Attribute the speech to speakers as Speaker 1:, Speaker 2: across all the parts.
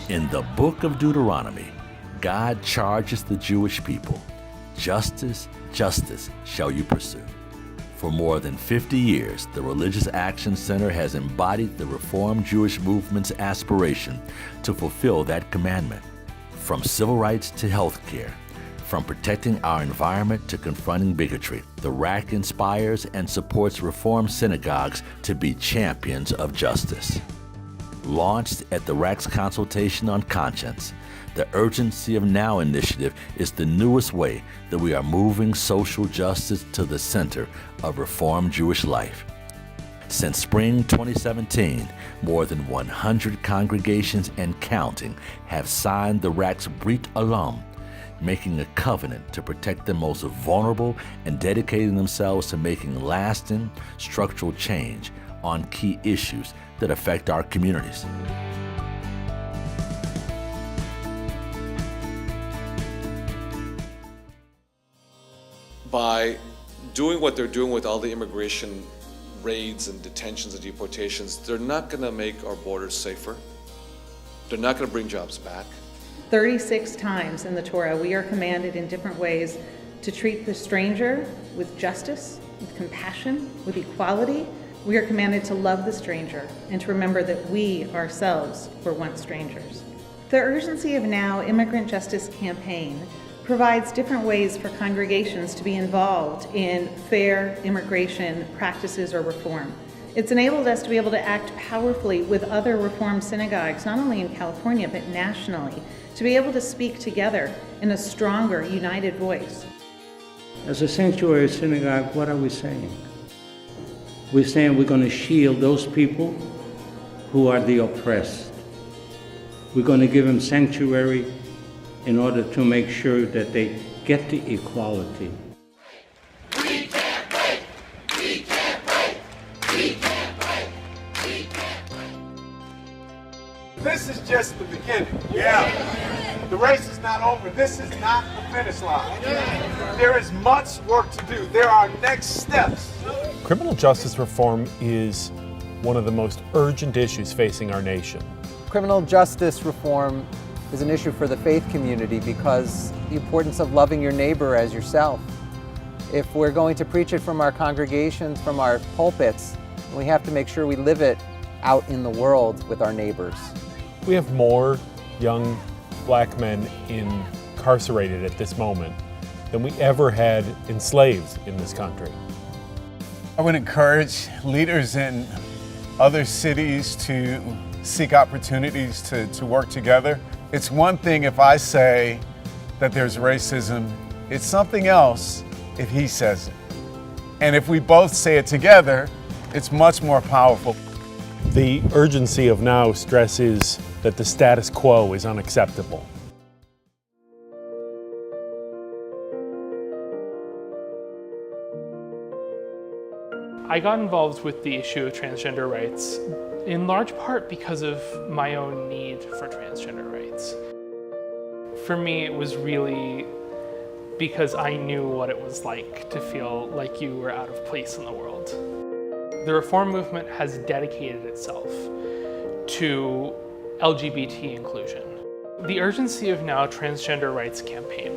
Speaker 1: In the book of Deuteronomy, God charges the Jewish people, "Justice, justice shall you pursue." For more than 50 years, the Religious Action Center has embodied the Reformed Jewish movement's aspiration to fulfill that commandment. From civil rights to health care, from protecting our environment to confronting bigotry, the RAC inspires and supports Reformed synagogues to be champions of justice. Launched at the RAC's Consultation on Conscience, the Urgency of Now initiative is the newest way that we are moving social justice to the center of Reformed Jewish life. Since spring 2017, more than 100 congregations and counting have signed the RAC's Brit Olam, making a covenant to protect the most vulnerable and dedicating themselves to making lasting structural change on key issues that affect our communities.
Speaker 2: By doing what they're doing with all the immigration raids and detentions and deportations, they're not going to make our borders safer. They're not going to bring jobs back.
Speaker 3: 36 times in the Torah, we are commanded in different ways to treat the stranger with justice, with compassion, with equality. We are commanded to love the stranger and to remember that we ourselves were once strangers. The Urgency of Now Immigrant Justice Campaign provides different ways for congregations to be involved in fair immigration practices or reform. It's enabled us to be able to act powerfully with other Reformed synagogues, not only in California, but nationally, to be able to speak together in a stronger, united voice.
Speaker 4: As a sanctuary synagogue, what are we saying? We're saying we're going to shield those people who are the oppressed. We're going to give them sanctuary in order to make sure that they get the equality.
Speaker 5: We can't wait! We can't wait! We can't wait! We can't wait!
Speaker 6: This is just the beginning. Yeah. The race is not over. This is not the finish line. There is much work to do. There are next steps.
Speaker 7: Criminal justice reform is one of the most urgent issues facing our nation.
Speaker 8: Criminal justice reform is an issue for the faith community because the importance of loving your neighbor as yourself. If we're going to preach it from our congregations, from our pulpits, we have to make sure we live it out in the world with our neighbors.
Speaker 7: We have more young black men incarcerated at this moment than we ever had enslaved in this country.
Speaker 9: I would encourage leaders in other cities to seek opportunities to work together. It's one thing if I say that there's racism, it's something else if he says it. And if we both say it together, it's much more powerful.
Speaker 7: The urgency of now stresses that the status quo is unacceptable.
Speaker 10: I got involved with the issue of transgender rights in large part because of my own need for transgender rights. For me, it was really because I knew what it was like to feel like you were out of place in the world. The reform movement has dedicated itself to LGBT inclusion. The Urgency of Now Transgender Rights campaign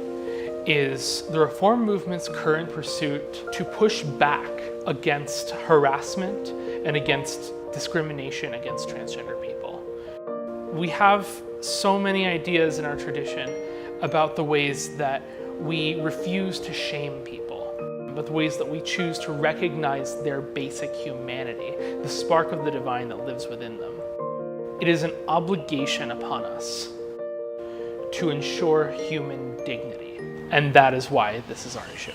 Speaker 10: is the reform movement's current pursuit to push back against harassment and against discrimination against transgender people. We have so many ideas in our tradition about the ways that we refuse to shame people, but the ways that we choose to recognize their basic humanity, the spark of the divine that lives within them. It is an obligation upon us to ensure human dignity, and that is why this is our issue.